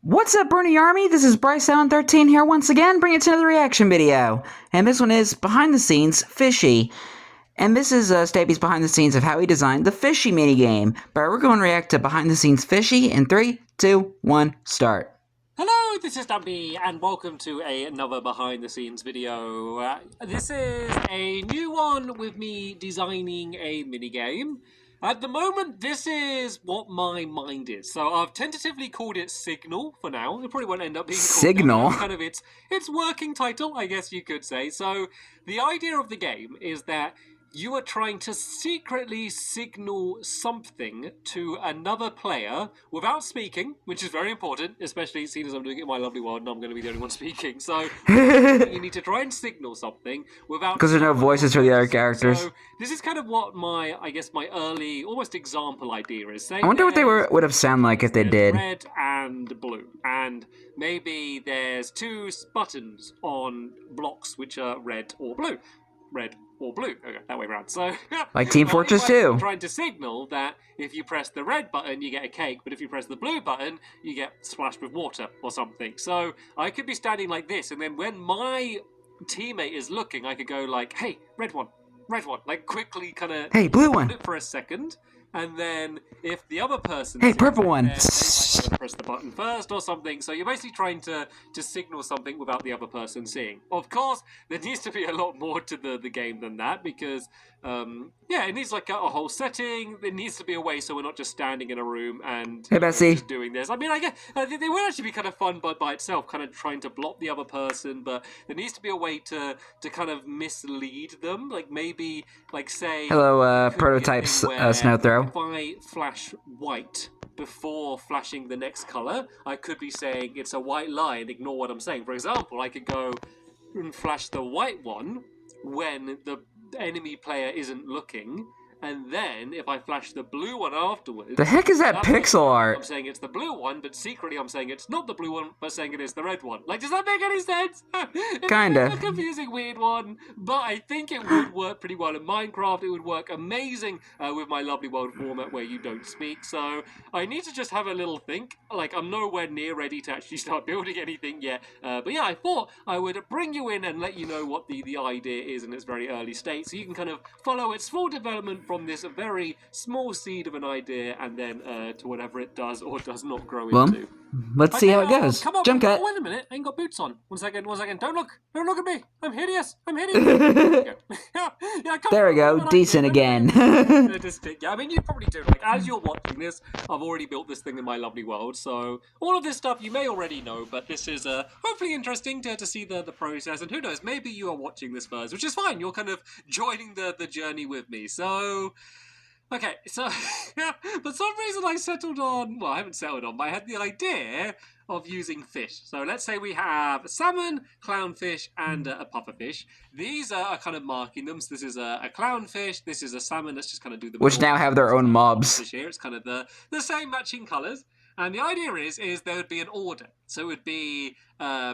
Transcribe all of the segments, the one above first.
What's up, Brony Army? This is BryceAllen13 here once again, bringing it to another reaction video. And this one is Behind the Scenes Fishy. And this is Stampy's behind the scenes of how he designed the Fishy minigame. But we're going to react to Behind the Scenes Fishy in 3, 2, 1, start. Hello, this is Stampy, and welcome to another behind-the-scenes video. This is a new one with me designing a minigame. At the moment, this is what my mind is. So I've tentatively called it Signal for now. It probably won't end up being called Signal? that. Kind of its working title, I guess you could say. So the idea of the game is that you are trying to secretly signal something to another player without speaking, which is very important, especially seeing as I'm doing it in my lovely world and I'm going to be the only one speaking. So you need to try and signal something without... Because there's no voices for the other characters. So this is kind of what my early, almost example idea is. I wonder what they would have sounded like if they did. Red and blue. And maybe there's two buttons on blocks which are red or blue. Red or blue. Okay, that way around. So, like Team Fortress 2. Trying to signal that if you press the red button, you get a cake, but if you press the blue button, you get splashed with water or something. So I could be standing like this, and then when my teammate is looking, I could go like, "Hey, red one," like quickly kind of. Hey, blue one. It for a second. And then if the other person... Hey, purple one! Then I press the button first or something. So you're basically trying to signal something without the other person seeing. Of course, there needs to be a lot more to the game than that because, yeah, it needs like a whole setting. There needs to be a way so we're not just standing in a room and hey, Bessie. just doing this. I mean, I guess they would actually be kind of fun by itself, kind of trying to block the other person, but there needs to be a way to kind of mislead them. Like maybe, like say... Hello, prototype Snow Throw. If I flash white before flashing the next color, I could be saying it's a white line, ignore what I'm saying. For example, I could go and flash the white one when the enemy player isn't looking, and then if I flash the blue one afterwards... The heck is that pixel art? I'm saying it's the blue one, but secretly I'm saying it's not the blue one, but saying it is the red one. Like, does that make any sense? Kinda. It's a confusing, weird one, but I think it would work pretty well in Minecraft. It would work amazing with my lovely world format where you don't speak, so I need to just have a little think. Like, I'm nowhere near ready to actually start building anything yet, but yeah, I thought I would bring you in and let you know what the idea is in its very early state, so you can kind of follow its full development from this very small seed of an idea and then to whatever it does or does not grow into. Let's see how it goes. Come on, Jump cut. Oh, wait a minute, I ain't got boots on. One second. Don't look at me. I'm hideous. Yeah, there we go, decent again. Yeah, I mean, you probably do. Like, as you're watching this, I've already built this thing in my lovely world, so all of this stuff you may already know, but this is hopefully interesting to see the process, and who knows, maybe you are watching this first, which is fine. You're kind of joining the journey with me, so... Okay, so, for some reason I settled on, well, I haven't settled on, but I had the idea of using fish. So let's say we have a salmon, clownfish, and a pufferfish. These are kind of marking them. So this is a clownfish, this is a salmon. Let's just kind of do the... Which now have their own mobs. Here. It's kind of the same matching colours. And the idea is there would be an order. So it would be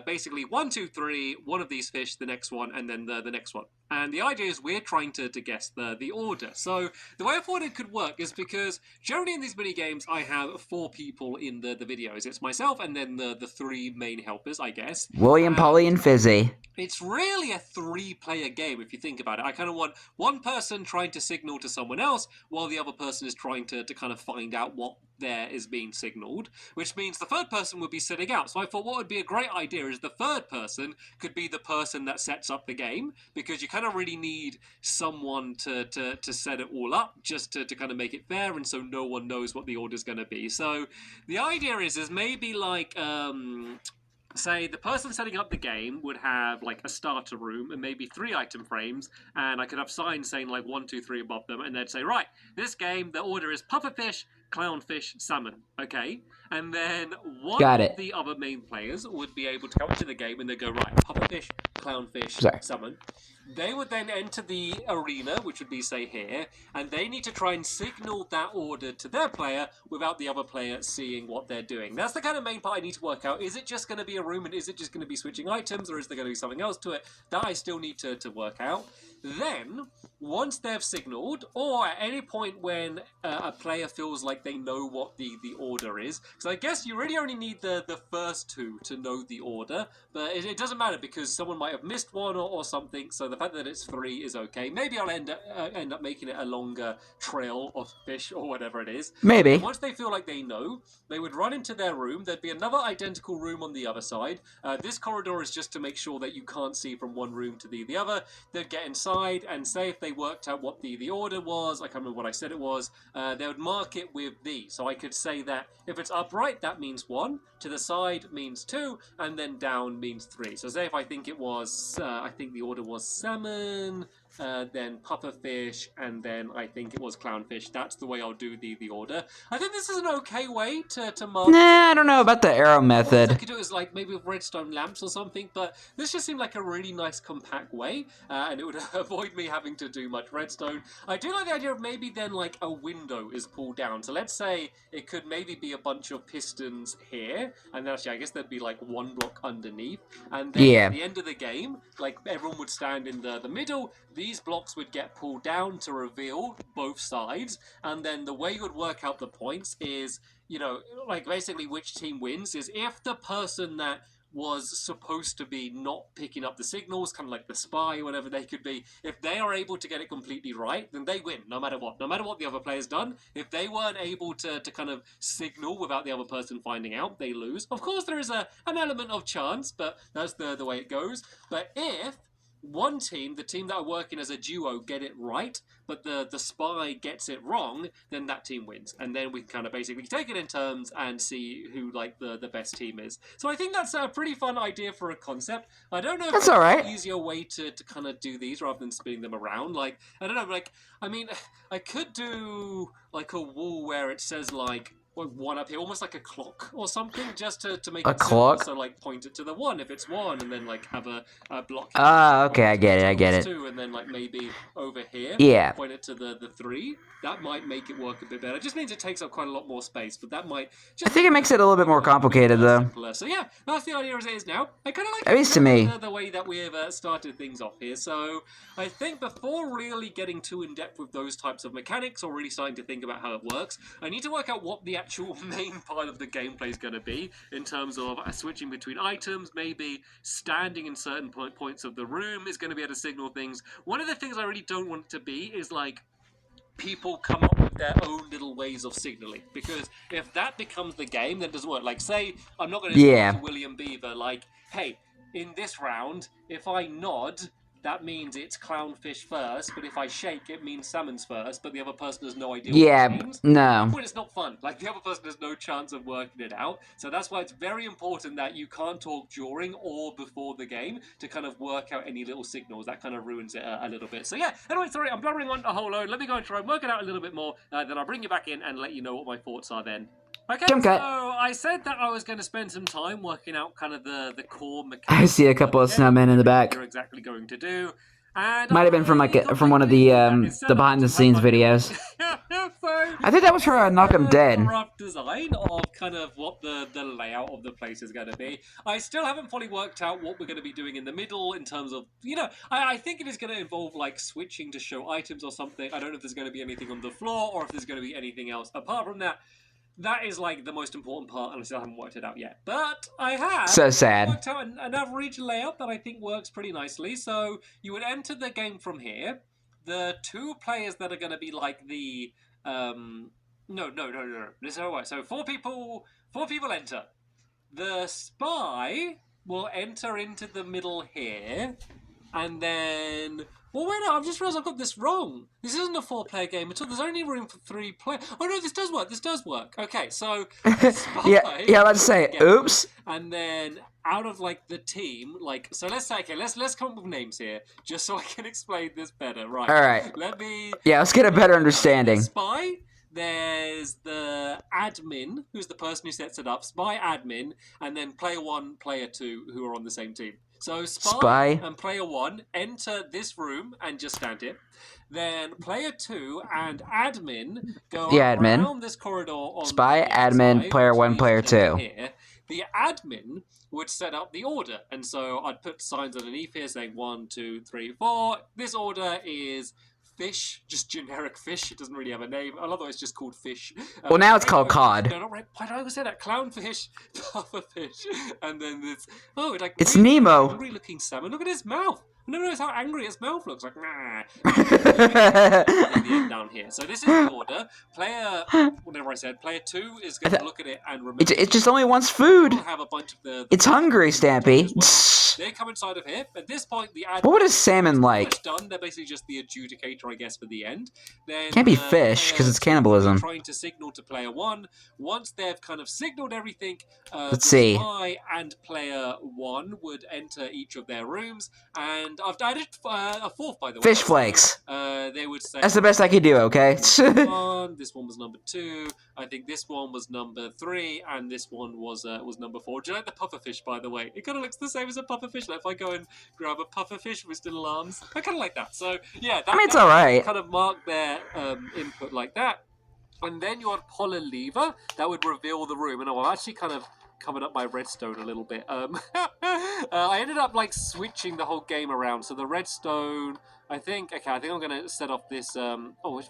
basically 1, 2, 3, one of these fish, the next one, and then the next one. And the idea is we're trying to guess the order. So the way I thought it could work is because generally in these mini games I have 4 people in the videos. It's myself and then the 3 main helpers, I guess. William, Polly, and Fizzy. It's really a 3-player game if you think about it. I kind of want one person trying to signal to someone else while the other person is trying to kind of find out what there is being signaled, which means the third person would be sitting out. So I thought what would be a great idea is the third person could be the person that sets up the game, because you kind of really need someone to set it all up just to kind of make it fair, and so no one knows what the order is going to be. So the idea is maybe like... say the person setting up the game would have like a starter room and maybe 3 item frames, and I could have signs saying like 1, 2, 3 above them, and they'd say, right, this game, the order is pufferfish, clownfish, salmon. Okay? And then one of the other main players would be able to come to the game and they'd go, right, pufferfish, clownfish, salmon. They would then enter the arena, which would be, say, here, and they need to try and signal that order to their player without the other player seeing what they're doing. That's the kind of main part I need to work out. Is it just going to be a room, and is it just going to be switching items, or is there going to be something else to it? That I still need to work out. Then, once they've signaled, or at any point when a player feels like they know what the order is, because I guess you really only need the first two to know the order, but it doesn't matter because someone might have missed one or something, so the fact that it's 3 is okay. Maybe I'll end up making it a longer trail of fish or whatever it is. Maybe. And once they feel like they know, they would run into their room. There'd be another identical room on the other side. This corridor is just to make sure that you can't see from one room to the other. They'd get inside and say if they worked out what the order was, I can't remember what I said it was, they would mark it with these. So I could say that if it's upright, that means 1, to the side means 2, and then down means 3. So say if I think it was, I think the order was salmon, then pufferfish, and then I think it was clownfish. That's the way I'll do the order. I think this is an okay way to mark. Nah, I don't know about the arrow method. I could do it as like maybe with redstone lamps or something, but this just seemed like a really nice compact way, and it would avoid me having to do much redstone. I do like the idea of maybe then like a window is pulled down. So let's say it could maybe be a bunch of pistons here, and then actually I guess there'd be like 1 block underneath, and then at the end of the game, like everyone would stand in the middle. These blocks would get pulled down to reveal both sides, and then the way you would work out the points is, you know, like basically which team wins is if the person that was supposed to be not picking up the signals, kind of like the spy, whatever they could be, if they are able to get it completely right, then they win, no matter what. No matter what the other player's done, if they weren't able to kind of signal without the other person finding out, they lose. Of course, there is an element of chance, but that's the way it goes. But if one team, the team that are working as a duo, get it right, but the spy gets it wrong, then that team wins. And then we can kind of basically take it in turns and see who like the best team is. So I think that's a pretty fun idea for a concept. I don't know if that's all right. an easier way to kind of do these rather than spinning them around. Like, I don't know, like, I mean, I could do like a wall where it says like, one up here, almost like a clock or something, just to make it clock. Simple. So like point it to the 1 if it's 1, and then like have a block. Okay, I get it. 2, and then like maybe over here, point it to the 3. That might make it work a bit better. It just means it takes up quite a lot more space, but that might. I think it makes it a little bit more complicated though. Simpler. So yeah, that's the idea as it is now. I kind of like at least to me the way that we've started things off here. So I think before really getting too in depth with those types of mechanics or really starting to think about how it works, I need to work out what the actual main part of the gameplay is going to be in terms of switching between items, maybe standing in certain points of the room is going to be able to signal things. One of the things I really don't want it to be is like people come up with their own little ways of signaling, because if that becomes the game, then it doesn't work. Like, say I'm not going to say to William Beaver like, hey, in this round, if I nod, that means it's clownfish first, but if I shake, it means salmon's first, but the other person has no idea what it means. No. At that point, it's not fun. Like, the other person has no chance of working it out. So that's why it's very important that you can't talk during or before the game to kind of work out any little signals. That kind of ruins it a little bit. So yeah, anyway, sorry, I'm blabbering on a whole load. Let me go and try and work it out a little bit more, then I'll bring you back in and let you know what my thoughts are then. Okay, so I said that I was going to spend some time working out kind of the core mechanics. I see a couple of snowmen in the back. You're exactly going to do. And might have been from from one of the behind the scenes videos. I think that was for Knock 'em Dead. Rough design of kind of what the layout of the place is going to be. I still haven't fully worked out what we're going to be doing in the middle in terms of, you know, I think it is going to involve like switching to show items or something. I don't know if there's going to be anything on the floor or if there's going to be anything else. Apart from that, that is like the most important part, and I still haven't worked it out yet. But I have worked out an average layout that I think works pretty nicely. So you would enter the game from here. The 2 players that are going to be like the no. This is how it works. So 4 people enter. The spy will enter into the middle here, and then. Well, wait, no, I've just realised I've got this wrong. This isn't a 4-player game at all. There's only room for 3 players. Oh, no, this does work. Okay, so... yeah, let's say, oops. And then out of, like, the team, like... So let's say, okay, let's come up with names here, just so I can explain this better. Right. All right. Let me... Yeah, let's get a better understanding. Spy, there's the admin, who's the person who sets it up, spy admin, and then player 1, player 2, who are on the same team. So spy and player 1 enter this room and just stand here. Then player 2 and admin go around this corridor on spy, the admin, side, player 1, player 2. Here. The admin would set up the order, and so I'd put signs underneath here saying 1, 2, 3, 4. This order is fish, just generic fish. It doesn't really have a name. I love that it's just called fish. Well, now it's called cod. No, not right. Why did I always say that? Clownfish, pufferfish, and then this. Oh, it's really Nemo. Angry-looking salmon. Look at his mouth. I never noticed how angry his mouth looks. Like, nah. The end down here. So this is the order. Player, whatever I said, player 2 is going to look at it and remember. It just only wants food. Have a bunch of the it's hungry, Stampy. They come inside of here. At this point, the admin. What is salmon like? Done. They're basically just the adjudicator, I guess, for the end. Then can't be fish because it's cannibalism. Trying to signal to player 1. Once they've kind of signaled everything, let's see. Spy and player 1 would enter each of their rooms, and I've added a fourth, by the way. Fish flakes. They would say that's the best I could do. Okay. This one was number 2. I think this one was number 3, and this one was number 4. Do you like the pufferfish, by the way? It kind of looks the same as a pufferfish. Like if I go and grab a pufferfish with little arms, I kind of like that. So yeah, that, it's all right. Kind of mark their input like that, and then you would pull a lever that would reveal the room. And I'm actually kind of covered up my redstone a little bit. I ended up like switching the whole game around. So the redstone, I think I'm going to set off this,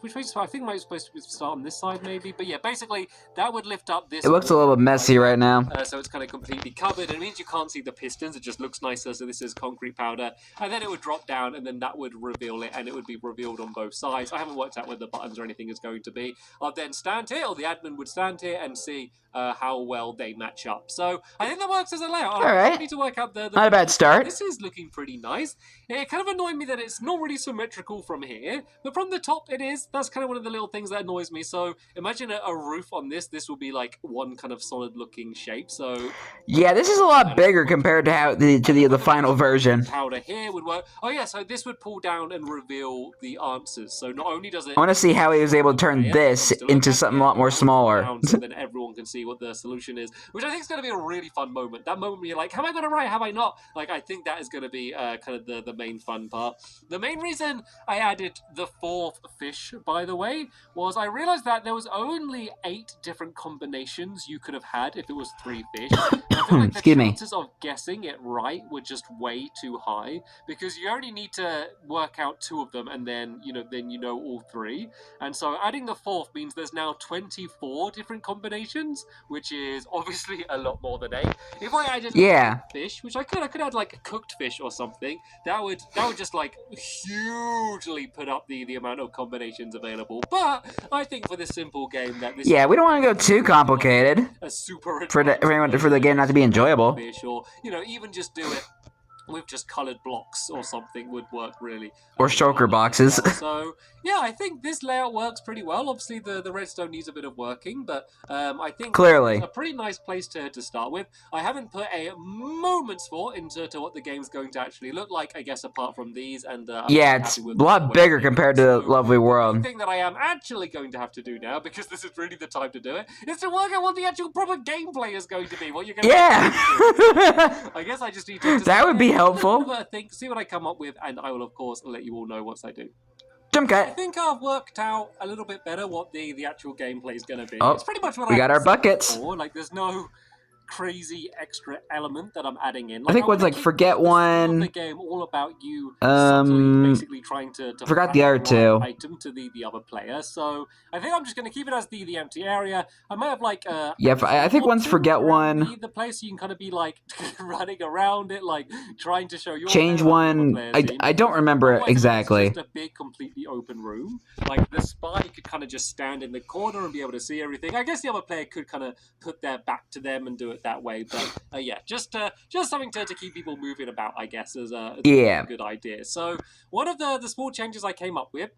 which way? I think I'm supposed to start on this side maybe. But yeah, basically that would lift up this. It looks a little bit messy right now. So it's kind of completely covered. And it means you can't see the pistons. It just looks nicer. So this is concrete powder. And then it would drop down and then that would reveal it. And it would be revealed on both sides. I haven't worked out where the buttons or anything is going to be. I'll then stand here, or the admin would stand here and see how well they match up. So I think that works as a layout. All right. I need to work out the not a bad start. This is looking pretty nice. It kind of annoyed me that it's not really symmetrical from here, but from the top it is. That's kind of one of the little things that annoys me. So imagine a roof on this. This will be like one kind of solid looking shape. So yeah, this is a lot bigger compared to how the final version. Powder here would work. Oh yeah, so this would pull down and reveal the answers. So not only does it, I want to see how he was able to turn this into something a lot more smaller. So then everyone can see what the solution is, which I think is going to be a really fun moment. That moment where you're like, have I got it right? Have I not? Like, I think that is going to be kind of the main fun part. The main reason I added the 4th fish, by the way, was I realized that there was only 8 different combinations you could have had if it was 3 fish. I feel like the chances of guessing it right were just way too high, because you only need to work out 2 of them and then you know all 3. And so adding the 4th means there's now 24 different combinations, which is obviously a lot more than 8. If I added fish, which I could add like a cooked fish or something, that would just like hugely put up the amount of combinations available. But I think for this simple game that this we don't want to go too complicated. A super for the game not to be enjoyable. Fish, or even just do it with just coloured blocks or something would work really. Or shulker boxes. So yeah, I think this layout works pretty well. Obviously the redstone needs a bit of working, but I think clearly it's a pretty nice place to start with. I haven't put a moment's thought into what the game's going to actually look like, I guess, apart from these. And it's a lot bigger compared to the lovely world. The thing that I am actually going to have to do now, because this is really the time to do it, is to work out what the actual proper gameplay is going to be. What you're going to I guess I just need to that would be helpful. See what I come up with, and I will of course let you all know once I do. Jump cut. I think I've worked out a little bit better what the actual gameplay is going to be. Oh, it's pretty much what we got our buckets. Before. Like, there's no crazy extra element that I'm adding in. I think one's like forget one. The game all about you basically trying to forgot the other 2 item to the other player. So I think I'm just going to keep it as the empty area. I might have like I think one's forget one. The place so you can kind of be like running around it, like trying to show your change one. I don't remember exactly. It's just a big completely open room. Like the spy could kind of just stand in the corner and be able to see everything. I guess the other player could kind of put their back to them and do it that way, but just something to keep people moving about, I guess, is a good idea. So one of the small changes I came up with,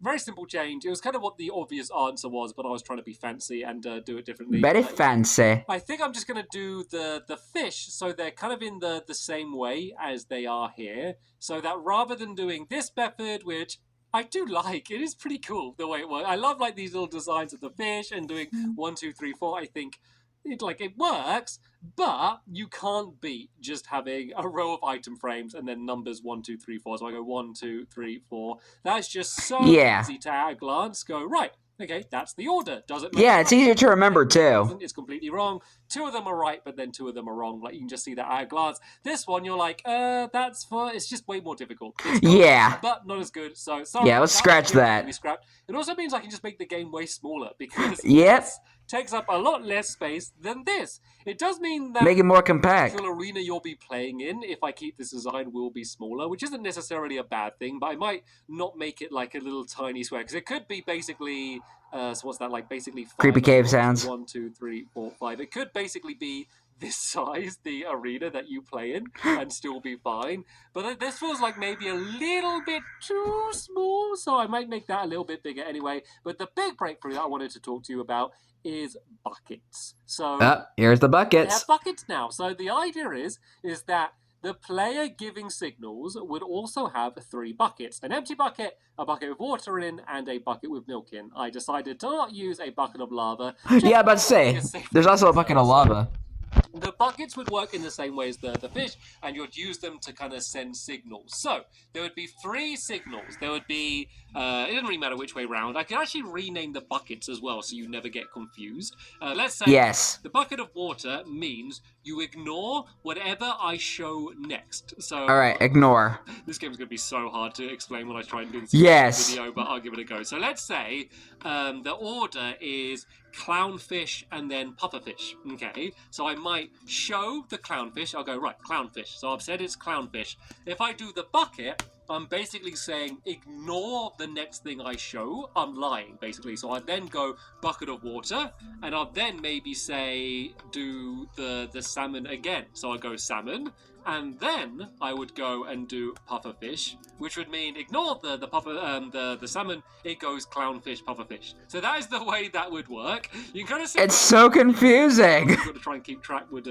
very simple change. It was kind of what the obvious answer was, but I was trying to be fancy and do it differently. Very fancy. I think I'm just going to do the fish, so they're kind of in the same way as they are here, so that rather than doing this method, which I do like it. Is pretty cool the way it works. I love like these little designs of the fish and doing 1, 2, 3, 4. I think it works, but you can't beat just having a row of item frames and then numbers 1, 2, 3, 4. So I go 1, 2, 3, 4. That's just so easy to at a glance go right. Okay, that's the order. Does it make sense? It's easier to remember too. It's completely wrong. 2 of them are right, but then 2 of them are wrong. Like you can just see that at a glance. This one, you're like, that's for. It's just way more difficult. It's cool, but not as good. So sorry. Yeah, let's scratch that. It also means I can just make the game way smaller because this takes up a lot less space than this. It does mean that make it more compact. The actual arena you'll be playing in, if I keep this design, will be smaller, which isn't necessarily a bad thing. But I might not make it like a little tiny square because it could be basically. So what's that like? Basically, 5 creepy cave sounds. 1, 2, 3, 4, 5. It could basically be this size, the arena that you play in, and still be fine. But this feels like maybe a little bit too small, so I might make that a little bit bigger anyway. But the big breakthrough that I wanted to talk to you about is buckets. So here's the buckets. They have buckets now. So the idea is that the player giving signals would also have 3 buckets. An empty bucket, a bucket with water in, and a bucket with milk in. I decided to not use a bucket of lava. Yeah, but say, there's also a bucket of lava. The buckets would work in the same way as the fish, and you'd use them to kind of send signals. So there would be 3 signals. There would be, it doesn't really matter which way round. I can actually rename the buckets as well, so you never get confused. Let's say the bucket of water means you ignore whatever I show next. So all right, ignore. This game's going to be so hard to explain when I try and do this video, but I'll give it a go. So let's say the order is clownfish and then pufferfish. Okay, so I might show the clownfish. I'll go, right, clownfish. So I've said it's clownfish. If I do the bucket, I'm basically saying ignore the next thing I show. I'm lying, basically. So I then go bucket of water, and I'll then maybe say do the salmon again. So I go salmon, and then I would go and do pufferfish, which would mean ignore the salmon. It goes clownfish, pufferfish. So that is the way that would work. You can kind of see it's so confusing. You've got to try and keep track would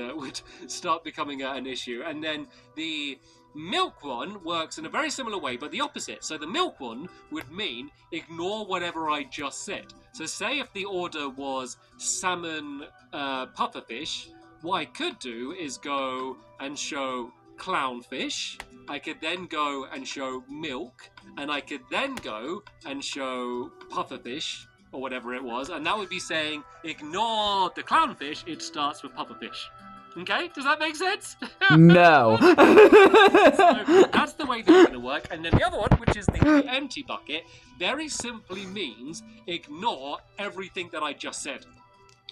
start becoming an issue, and then the milk one works in a very similar way, but the opposite. So the milk one would mean ignore whatever I just said. So say if the order was salmon, pufferfish, what I could do is go and show clownfish. I could then go and show milk, and I could then go and show pufferfish, or whatever it was, and that would be saying ignore the clownfish, it starts with pufferfish. Okay, does that make sense? No. So that's the way that's going to work. And then the other one, which is the empty bucket, very simply means ignore everything that I just said.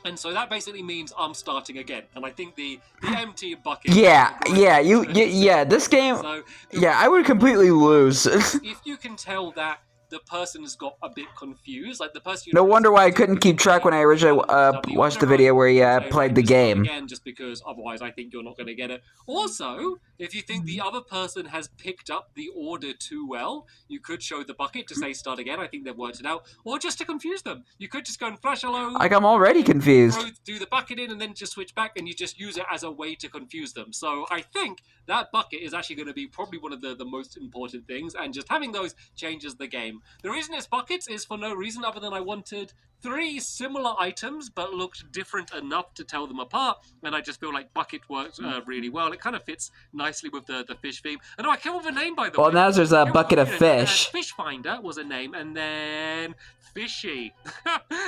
And so that basically means I'm starting again. And I think the empty bucket... This game... So, I would completely lose. If you can tell that the person has got a bit confused, like the person... No wonder why I couldn't keep track when I originally watched the video where he played the game. Again, just because otherwise I think you're not going to get it. Also, if you think the other person has picked up the order too well, you could show the bucket to say start again. I think they've worked it out. Or just to confuse them. You could just go and flash hello. Like, I'm already confused. Do the bucket in and then just switch back, and you just use it as a way to confuse them. So I think that bucket is actually going to be probably one of the most important things, and just having those changes the game. The reason it's buckets is for no reason other than I wanted 3 similar items but looked different enough to tell them apart, and I just feel like bucket works really well. It kind of fits nicely with the fish theme. And I came up with a name, by the way. Well, now there's a bucket of fish. Fish Finder was a name, and then Fishy.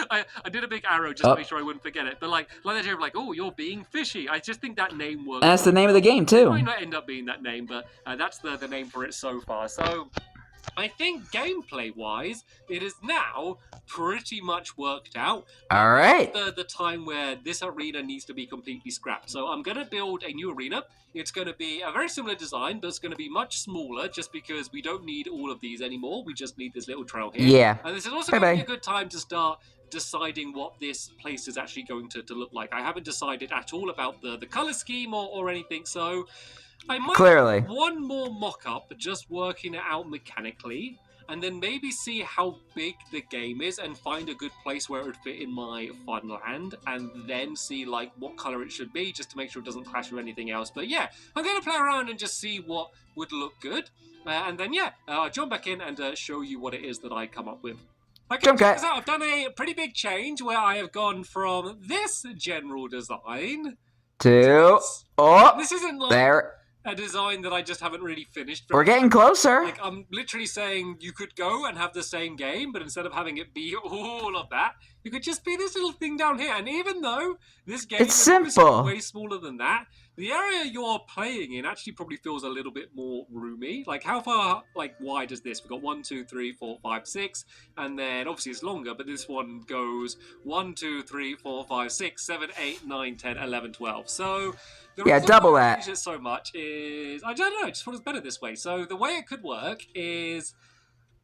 I did a big arrow just to make sure I wouldn't forget it. But like the idea of like, oh, you're being fishy. I just think that name works. And that's the name of the game too. It might not end up being that name, but that's the name for it so far. So I think gameplay-wise, it is now pretty much worked out. All right. The time where this arena needs to be completely scrapped. So I'm going to build a new arena. It's going to be a very similar design, but it's going to be much smaller just because we don't need all of these anymore. We just need this little trail here. Yeah. And this is also going to be a good time to start deciding what this place is actually going to look like. I haven't decided at all about the color scheme or anything, so I might have one more mock-up, just working it out mechanically, and then maybe see how big the game is and find a good place where it would fit in my fun land, and then see like what color it should be, just to make sure it doesn't clash with anything else. But yeah, I'm going to play around and just see what would look good. And then, yeah, I'll jump back in and show you what it is that I come up with. Okay, Jump check cut. this out. I've done a pretty big change where I have gone from this general design to this. Oh, This isn't like there. a design that I just haven't really finished. We're getting closer. Like, I'm literally saying you could go and have the same game, but instead of having it be all of that, you could just be this little thing down here. And even though this game It's is obviously simple. way smaller than that, the area you're playing in actually probably feels a little bit more roomy. Like, how far, like, wide is this? We've got 1, 2, 3, 4, 5, 6, and then obviously it's longer, but this one goes 1, 2, 3, 4, 5, 6, 7, 8, 9, 10, 11, 12. So the reason double why I that. use it so much is I don't know, I just thought it's better this way. So the way it could work is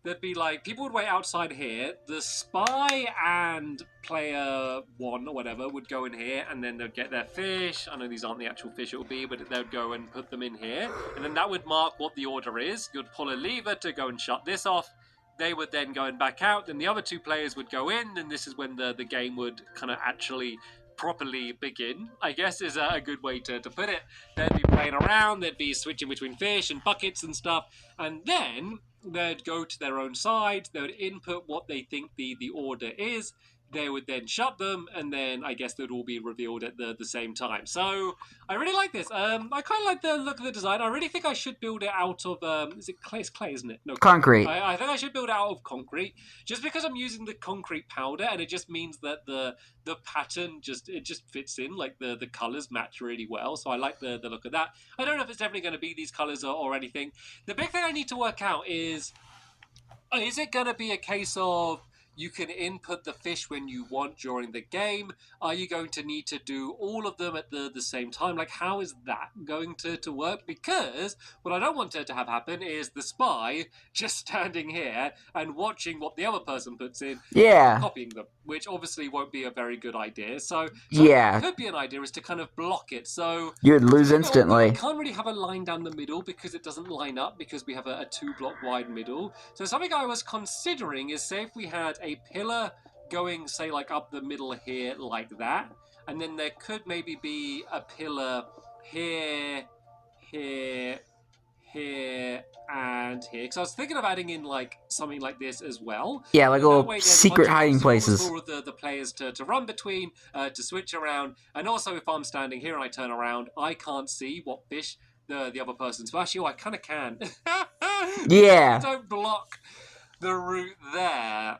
there'd be like people would wait outside here. The spy and player 1 or whatever would go in here, and then they'd get their fish. I know these aren't the actual fish it would be, but they'd go and put them in here, and then that would mark what the order is. You'd pull a lever to go and shut this off. They would then go and back out, and the other 2 players would go in, and this is when the game would kind of actually properly begin, I guess is a good way to put it. They'd be playing around, they'd be switching between fish and buckets and stuff, and then they'd go to their own side, they would input what they think the order is, they would then shut them, and then I guess they'd all be revealed at the same time. So I really like this. I kind of like the look of the design. I really think I should build it out of is it clay? It's clay, isn't it? No, concrete. I think I should build it out of concrete, just because I'm using the concrete powder, and it just means that the pattern just fits in, like the colors match really well. So I like the look of that. I don't know if it's definitely going to be these colors or anything. The big thing I need to work out is it going to be a case of you can input the fish when you want during the game? Are you going to need to do all of them at the same time? Like, how is that going to work? Because what I don't want to have happen is the spy just standing here and watching what the other person puts in, Yeah. copying them, which obviously won't be a very good idea. So Yeah. what could be an idea is to kind of block it. So you would lose I instantly. can't really have a line down the middle because it doesn't line up, because we have a 2-block wide middle. So something I was considering is, say if we had a pillar going, say, like up the middle here like that, and then there could maybe be a pillar here, here, here, and here. Because I was thinking of adding in like something like this as well. Yeah, like That little way there's secret a bunch of hiding obstacles places. for the players to run between, to switch around. And also, if I'm standing here and I turn around, I can't see what fish the other person's. Well, actually, I kind of can. Yeah. Don't block the route there.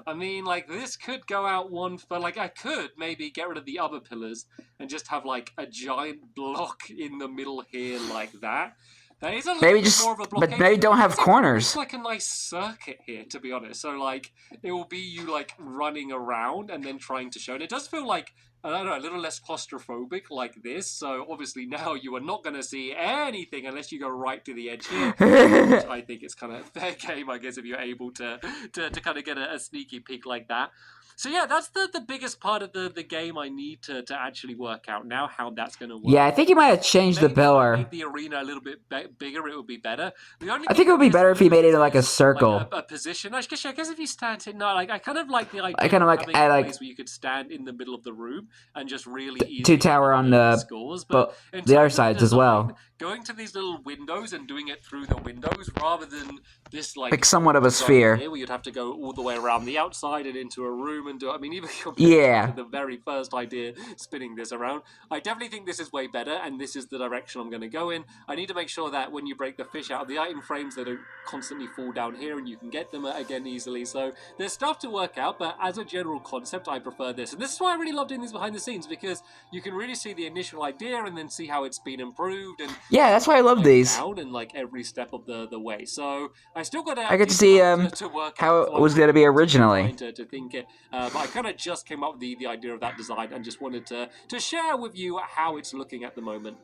I mean, like, this could go out one for, like, I could maybe get rid of the other pillars and just have, like, a giant block in the middle here like that. That is a little bit more of a blockade. But maybe don't have corners. It's like a nice circuit here, to be honest. So, like, it will be you, like, running around and then trying to show. And it does feel like, I don't know, a little less claustrophobic like this. So, obviously, now you are not going to see anything unless you go right to the edge here. Which I think is kind of fair game, I guess, if you're able to kind of get a sneaky peek like that. So yeah, that's the biggest part of the game I need to actually work out now, how that's going to work. Yeah, I think you might have changed the pillar. Made the arena a little bit bigger, it would be better. I think it would be better if you made it like a circle. Like a position. I guess if you stand here, no, like I kind of like the idea. I kind of like having a place where you could stand in the middle of the room and just really easily 2 tower on the scores, but the other sides as well. Going to these little windows and doing it through the windows rather than this like somewhat of a sphere here, where you'd have to go all the way around the outside and into a room and do. I mean, even yeah, the very first idea spinning this around, I definitely think this is way better, and this is the direction I'm going to go in. I need to make sure that when you break the fish out of the item frames, they don't constantly fall down here, and you can get them again easily. So there's stuff to work out, but as a general concept, I prefer this, and this is why I really love doing these behind the scenes, because you can really see the initial idea and then see how it's been improved. And yeah, that's why I love these. Down in like every step of the way. So I still got to. I get to see to work how out, it was going to be originally. To think it, but I kind of just came up with the idea of that design and just wanted to share with you how it's looking at the moment.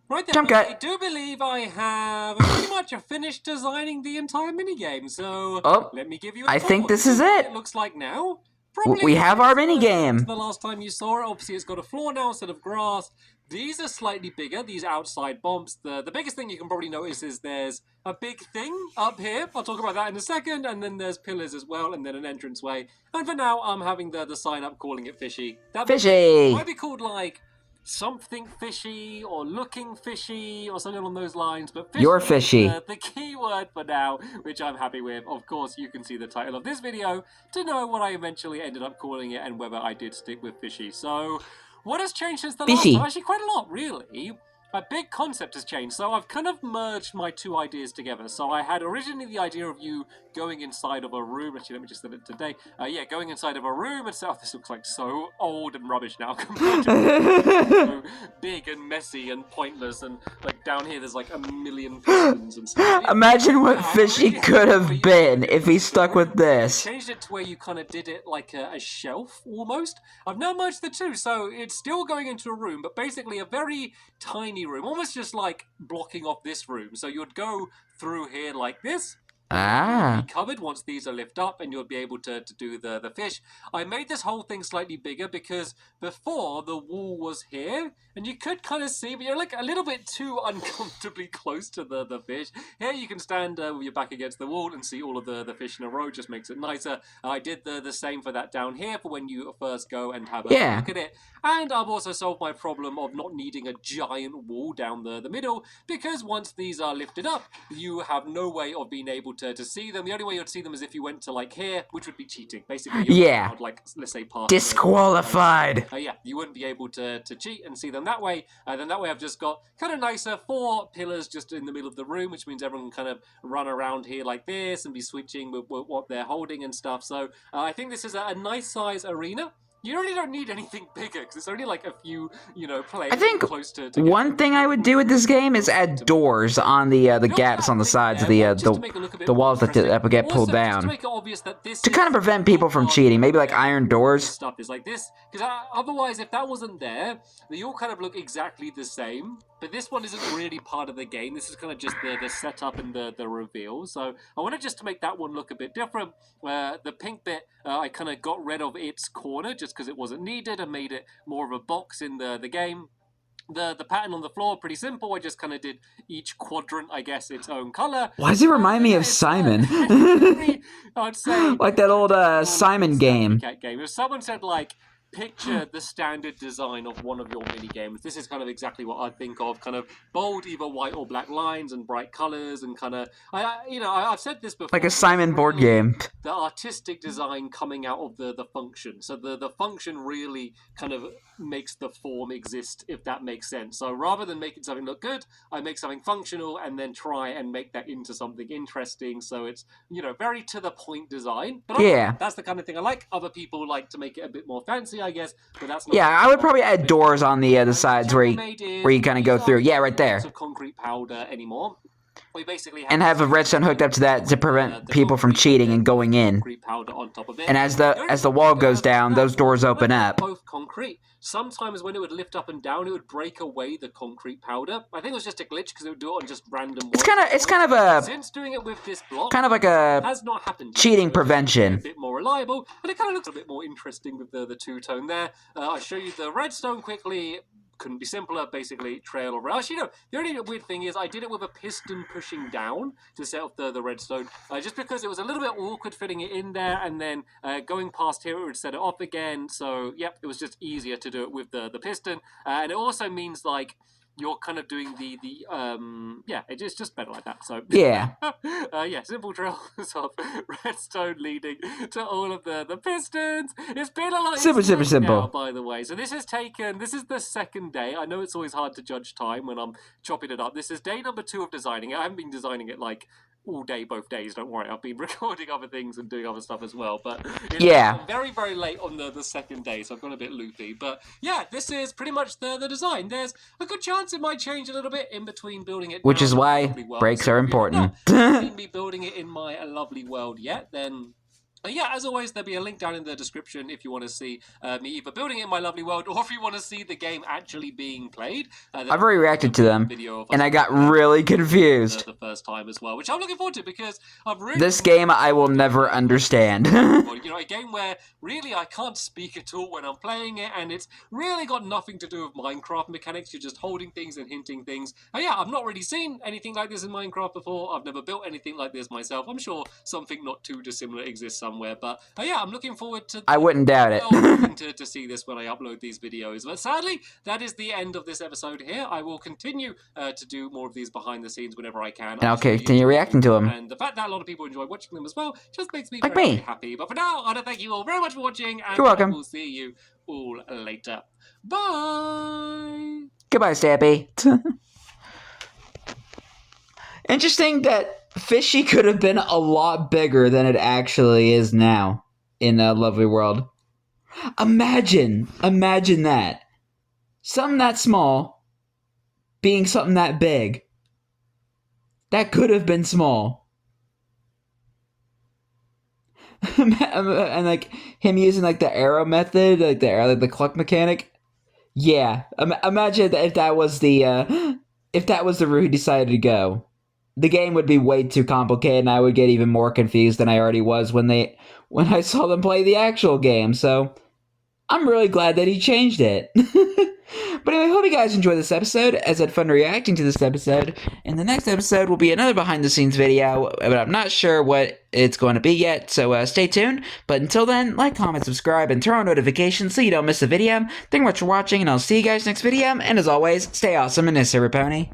Right then, I do believe I have pretty much finished designing the entire minigame. So let me give you. I think this is it. It looks like now. Probably we have our minigame. The last time you saw it, obviously it's got a floor now instead of grass. These are slightly bigger, these outside bumps. The biggest thing you can probably notice is there's a big thing up here. I'll talk about that in a second. And then there's pillars as well, and then an entranceway. And for now, I'm having the sign up calling it Fishy. Fishy! Might be called like something fishy or looking fishy or something along those lines, but fishy You're fishy. is the key word for now, which I'm happy with. Of course, you can see the title of this video to know what I eventually ended up calling it and whether I did stick with fishy. So, what has changed since the last Fishy. time? Actually, quite a lot, really. A big concept has changed, so I've kind of merged my two ideas together. So I had originally the idea of you going inside of a room. Actually, let me just set it today. Yeah, going inside of a room and stuff. This looks like so old and rubbish now compared to so big and messy and pointless. And like down here, there's like a million pistons and stuff. Yeah, Imagine what Fishy could have been if he stuck with this. I changed it to where you kind of did it like a shelf almost. I've now merged the two, so it's still going into a room, but basically a very tiny room, almost just like blocking off this room. So you'd go through here like this. Ah. Be covered once these are lifted up, and you'll be able to do the fish. I made this whole thing slightly bigger because before the wall was here, and you could kind of see, but you're like a little bit too uncomfortably close to the fish. Here you can stand with your back against the wall and see all of the fish in a row, just makes it nicer. I did the same for that down here for when you first go and have a look at it. And I've also solved my problem of not needing a giant wall down the middle, because once these are lifted up, you have no way of being able to see them. The only way you'd see them is if you went to like here, which would be cheating. Basically, you're allowed, like, let's say past disqualified. Yeah, you wouldn't be able to cheat and see them that way. Then that way I've just got kind of nicer 4 pillars just in the middle of the room, which means everyone can kind of run around here like this and be switching with what they're holding and stuff. So I think this is a nice size arena. You really don't need anything bigger because it's only like a few, players. I think close to one thing I would do with this game is add doors on the gaps on the sides of the walls that get pulled down to kind of prevent people from cheating. Maybe like iron doors. Stuff is like this because otherwise, if that wasn't there, they all kind of look exactly the same. But this one isn't really part of the game. This is kind of just the setup and the reveal. So I wanted just to make that one look a bit different. The pink bit, I kind of got rid of its corner just because it wasn't needed and made it more of a box in the game. The pattern on the floor, pretty simple. I just kind of did each quadrant, I guess, its own color. Why does it remind me of Simon? I'd say like that old Simon game. If someone said like, picture the standard design of one of your mini games. This is kind of exactly what I think of. Kind of bold, either white or black lines and bright colors, and kind of I've said this before. Like a Simon board game. The artistic design coming out of the function. So the function really kind of makes the form exist, if that makes sense. So rather than making something look good, I make something functional and then try and make that into something interesting. So it's very to the point design. But that's the kind of thing I like. Other people like to make it a bit more fancy, I guess, but that's not. Yeah, I would probably add doors on the sides where you kind of go through. Yeah, right there. Of concrete powder anymore. We basically and have a redstone hooked up to that to prevent people from cheating and going in. Powder on top of it. And as the wall goes down, those doors open up. Both concrete. Sometimes when it would lift up and down, it would break away the concrete powder. I think it was just a glitch because it would do it on just random. It's kind of a since doing it with this block, kind of like a has not happened yet. Cheating prevention. A bit more reliable, but it kind of looks a bit more interesting with the two-tone there. I'll show you the redstone quickly. Couldn't be simpler, basically, trail of rush. The only weird thing is I did it with a piston pushing down to set up the redstone, just because it was a little bit awkward fitting it in there, and then going past here, it would set it off again. So, yep, it was just easier to do it with the piston. And it also means, like, you're kind of doing it's just better like that. So yeah, simple trails of redstone leading to all of the pistons. It's been a lot super simple now, by the way. So this is the second day. I know it's always hard to judge time when I'm chopping it up. This is day number 2 of designing it. I haven't been designing it like all day, both days, don't worry. I've been recording other things and doing other stuff as well. But it's very, very late on the second day, so I've gone a bit loopy. But yeah, this is pretty much the design. There's a good chance it might change a little bit in between building it. Which is why breaks are important. If you haven't seen me building it in my lovely world yet, then as always, there'll be a link down in the description if you want to see me either building it in my lovely world or if you want to see the game actually being played. I've already reacted to them, and I got really confused the first time as well, which I'm looking forward to because I've really... This game I will never understand. A game where really I can't speak at all when I'm playing it, and it's really got nothing to do with Minecraft mechanics. You're just holding things and hinting things. I've not really seen anything like this in Minecraft before. I've never built anything like this myself. I'm sure something not too dissimilar exists somewhere. But yeah, I'm looking forward to. I wouldn't doubt it. Looking to see this when I upload these videos. But sadly, that is the end of this episode here. I will continue to do more of these behind the scenes whenever I can. And I'll continue reacting to them. And the fact that a lot of people enjoy watching them as well just makes me Like very, me. very happy. But for now, I want to thank you all very much for watching, and You're welcome. we'll see you all later. Bye! Goodbye, Stampy. Interesting that Fishy could have been a lot bigger than it actually is now in a Lovely World. Imagine that. Something that small being something that big. That could have been small. And like him using like the arrow method, like the cluck mechanic. Yeah, imagine if that was the route he decided to go. The game would be way too complicated, and I would get even more confused than I already was when I saw them play the actual game. So I'm really glad that he changed it. But anyway, hope you guys enjoyed this episode, as I had fun reacting to this episode. And the next episode will be another behind-the-scenes video, but I'm not sure what it's going to be yet, so stay tuned. But until then, like, comment, subscribe, and turn on notifications so you don't miss a video. Thank you much for watching, and I'll see you guys next video. And as always, stay awesome and this Pony.